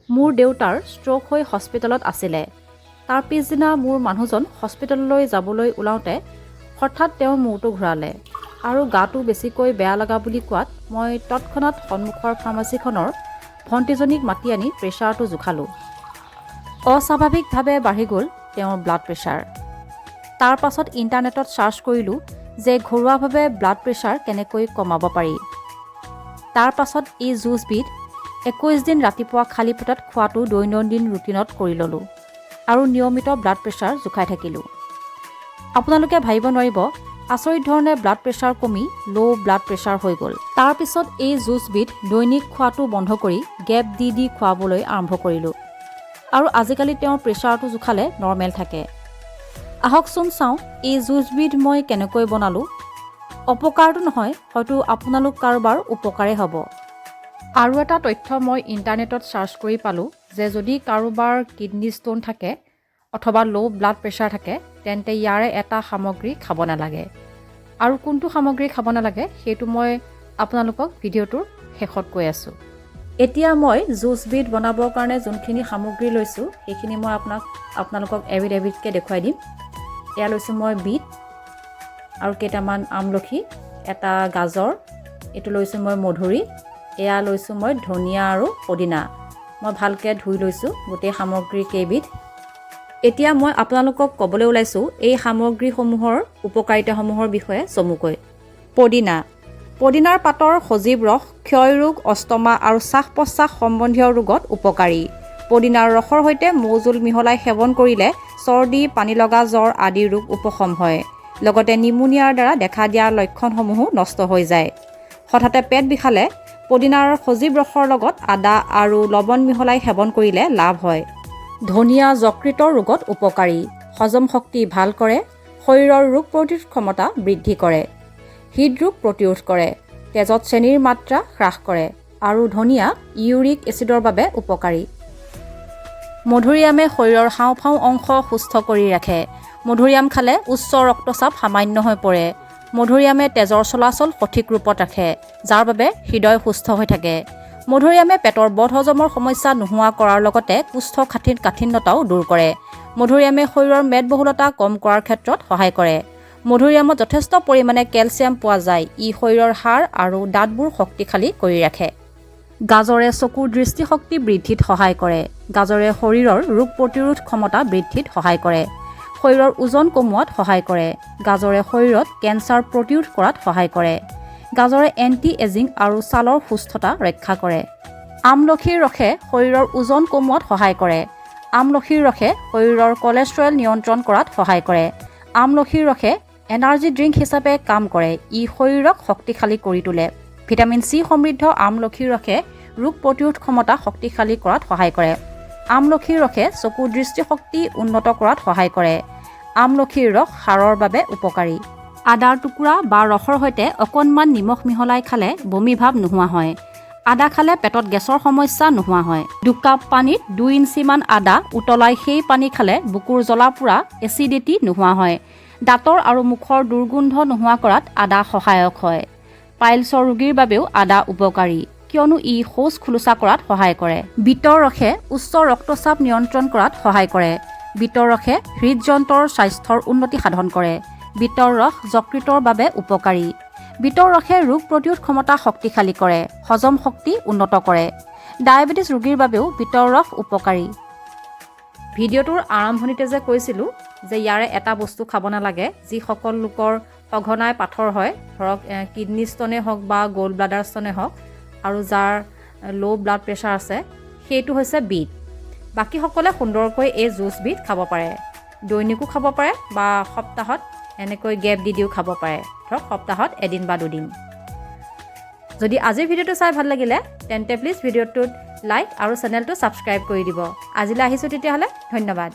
মোৰ দেউতাৰ ষ্ট্ৰোক হৈ হস্পিটেলত আছিলে। তাৰ পিছদিনা মোৰ মানুহজন হস্পিটেললৈ যাবলৈ ওলাওঁতে হঠাৎ তেওঁৰ মূৰটো ঘূৰালে আৰু গাটো বেছিকৈ বেয়া লগা বুলি কোৱাত মই তৎক্ষণাত সন্মুখৰ ফাৰ্মাচীখনৰ ভণ্টিজনীক মাতি আনি প্ৰেছাৰটো জোখালোঁ। অস্বাভাৱিকভাৱে বাঢ়ি গ'ল তেওঁৰ ব্লাড প্ৰেছাৰ। তাৰ পাছত ইণ্টাৰনেটত চাৰ্চ কৰিলোঁ যে ঘৰুৱাভাৱে ব্লাড প্ৰেছাৰ কেনেকৈ কমাব পাৰি। তাৰ পাছত এই জুচবিধ 21 দিন ৰাতিপুৱা খালী পেটত খোৱাটো দৈনন্দিন ৰুটিনত কৰি ল'লোঁ আৰু নিয়মিত ব্লাড প্ৰেছাৰ জোখাই থাকিলোঁ। আপোনালোকে ভাবিব নোৱাৰিব আচৰিত ধৰণে ব্লাড প্ৰেছাৰ কমি ল' ব্লাড প্ৰেছাৰ হৈ গ'ল। তাৰ পিছত এই জুচবিধ দৈনিক খোৱাটো বন্ধ কৰি গেপ দি খুৱাবলৈ আৰম্ভ কৰিলোঁ আৰু আজিকালি তেওঁৰ প্ৰেছাৰটো জোখালে নৰ্মেল থাকে। আহকচোন চাওঁ এই জুচবিধ মই কেনেকৈ বনালোঁ। অপকাৰটো নহয়, হয়তো আপোনালোক কাৰোবাৰ উপকাৰেই হ'ব। আৰু এটা তথ্য মই ইণ্টাৰনেটত চাৰ্চ কৰি পালোঁ যে যদি কাৰোবাৰ কিডনী ষ্টোন থাকে অথবা ল' ব্লাড প্ৰেছাৰ থাকে তেন্তে ইয়াৰে এটা সামগ্ৰী খাব নালাগে। আৰু কোনটো সামগ্ৰী খাব নালাগে সেইটো মই আপোনালোকক ভিডিঅ'টোৰ শেষত কৈ আছোঁ। এতিয়া মই জুচবিধ বনাবৰ কাৰণে যোনখিনি সামগ্ৰী লৈছোঁ সেইখিনি মই আপোনালোকক এবিধকে দেখুৱাই দিম। এয়া লৈছোঁ মই বিট আৰু কেইটামান আমলখি, এটা গাজৰ, এইটো লৈছোঁ মই মধুৰি, এয়া লৈছোঁ মই ধনিয়া আৰু পদিনা। মই ভালকৈ ধুই লৈছোঁ গোটেই সামগ্ৰী কেইবিধ। এতিয়া মই আপোনালোকক ক'বলৈ ওলাইছোঁ এই সামগ্ৰীসমূহৰ উপকাৰিতাসমূহৰ বিষয়ে চমুকৈ। পদিনাৰ পাতৰ সজীৱ ৰস ক্ষয় ৰোগ, অষ্টমা আৰু শ্বাস প্ৰশ্বাস সম্বন্ধীয় ৰোগত উপকাৰী। পদিনাৰ ৰসৰ সৈতে মৌজোল মিহলাই সেৱন কৰিলে চৰ্দি, পানীলগা, জ্বৰ আদি ৰোগ উপশম হয়। লগতে নিমুনিয়াৰ দ্বাৰা দেখা দিয়া লক্ষণসমূহো নষ্ট হৈ যায়। হঠাতে পেট বিষালে পদিনাৰ সজীৱ ৰসৰ লগত আদা আৰু লৱণ মিহলাই সেৱন কৰিলে লাভ হয়। ধনিয়া যকৃতৰ ৰোগত উপকাৰী, হজম শক্তি ভাল কৰে, শৰীৰৰ ৰোগ প্ৰতিৰোধ ক্ষমতা বৃদ্ধি কৰে, হৃদৰোগ প্ৰতিৰোধ কৰে, তেজত চেনিৰ মাত্ৰা হ্ৰাস কৰে আৰু ধনিয়া ইউৰিক এচিডৰ বাবে উপকাৰী। মধুৰিআমে শৰীৰৰ হাওঁফাওঁ অংশ সুস্থ কৰি ৰাখে। মধুৰিআম খালে উচ্চ ৰক্তচাপ সামান্য হৈ পৰে। মধুৰিআমে তেজৰ চলাচল সঠিক ৰূপত ৰাখে, যাৰ বাবে হৃদয় সুস্থ হৈ থাকে। মধুৰিআমে পেটৰ বদহজমৰ সমস্যা নোহোৱা কৰাৰ লগতে কোষ্ঠকাঠিন্যতাও দূৰ কৰে। মধুৰিআমে শৰীৰৰ মেদবহুলতা কম কৰাৰ ক্ষেত্ৰত সহায় কৰে। মধুৰিআমত যথেষ্ট পৰিমাণে কেলছিয়াম পোৱা যায়। ই শৰীৰৰ হাড় আৰু দাঁতবোৰ শক্তিশালী কৰি ৰাখে। গাজৰে চকুৰ দৃষ্টিশক্তি বৃদ্ধিত সহায় কৰে। গাজৰে শৰীৰৰ ৰোগ প্ৰতিৰোধ ক্ষমতা বৃদ্ধিত সহায় কৰে। শৰীৰৰ ওজন কমোৱাত সহায় কৰে। গাজৰে শৰীৰত কেঞ্চাৰ প্ৰতিৰোধ কৰাত সহায় কৰে। গাজৰে এণ্টি এজিং আৰু ছালৰ সুস্থতা ৰক্ষা কৰে। আমলখিৰ ৰসে শৰীৰৰ ওজন কমোৱাত সহায় কৰে। আমলখিৰ ৰসে শৰীৰৰ কলেষ্ট্ৰল নিয়ন্ত্ৰণ কৰাত সহায় কৰে। আমলখিৰ ৰসে এনাৰ্জি ড্ৰিংক হিচাপে কাম কৰে। ই শৰীৰক শক্তিশালী কৰি তোলে। ভিটামিন চি সমৃদ্ধ আমলখিৰ ৰসে ৰোগ প্ৰতিৰোধ ক্ষমতা শক্তিশালী কৰাত সহায় কৰে। আমলখিৰ ৰসে চকুৰ দৃষ্টিশক্তি উন্নত কৰাত সহায় কৰে। আমলখিৰ ৰস হাড়ৰ বাবে উপকাৰী। আদাৰ টুকুৰা বা ৰসৰ সৈতে অকণমান নিমখ মিহলাই খালে বমি ভাৱ নোহোৱা হয়। আদা খালে পেটত গেছৰ সমস্যা নোহোৱা হয়। 2 কাপ পানীত 2 ইঞ্চিমান আদা উতলাই সেই পানী খালে বুকুৰ জ্বলা-পোৰা, এচিডিটি নোহোৱা হয়। দাঁতৰ আৰু মুখৰ দুৰ্গন্ধ নোহোৱা কৰাত আদা সহায়ক হয়। পাইলছৰ ৰোগীৰ বাবেও আদা উপকাৰী, কিয়নো ই শৌচ খোলোচা কৰাত সহায় কৰে। বিটৰ ৰসে উচ্চ ৰক্তচাপ নিয়ন্ত্ৰণ কৰাত সহায় কৰে। বিটৰ ৰসে হৃদযন্ত্ৰৰ স্বাস্থ্যৰ উন্নতি সাধন কৰে। বিটৰ ৰস যকৃতৰ বাবে উপকাৰী। বিটৰ ৰসে ৰোগ প্ৰতিৰোধ ক্ষমতা শক্তিশালী কৰে, হজম শক্তি উন্নত কৰে। ডায়েবেটিছ ৰোগীৰ বাবেও বিটৰ ৰস উপকাৰী। ভিডিঅ'টোৰ আৰম্ভণিতে যে কৈছিলোঁ যে ইয়াৰে এটা বস্তু খাব নালাগে যিসকল লোকৰ সঘনাই পাথৰ হয়, ধৰক কিডনী ষ্টনে হওক বা গ'ল্ড ব্লাডাৰ ষ্টনে হওক, আৰু যাৰ ল' ব্লাড প্ৰেছাৰ আছে, সেইটো হৈছে বিট। বাকীসকলে সুন্দৰকৈ এই জুচবিধ খাব পাৰে। দৈনিকো খাব পাৰে বা সপ্তাহত এনেকৈ গেপ দিও খাব পাৰে, ধৰক সপ্তাহত এদিন বা দুদিন। যদি আজিৰ ভিডিঅ'টো চাই ভাল লাগিলে তেন্তে প্লিজ ভিডিঅ'টোত লাইক আৰু চেনেলটো ছাবস্ক্ৰাইব কৰি দিব। আজিলৈ আহিছোঁ তেতিয়াহ'লে, ধন্যবাদ।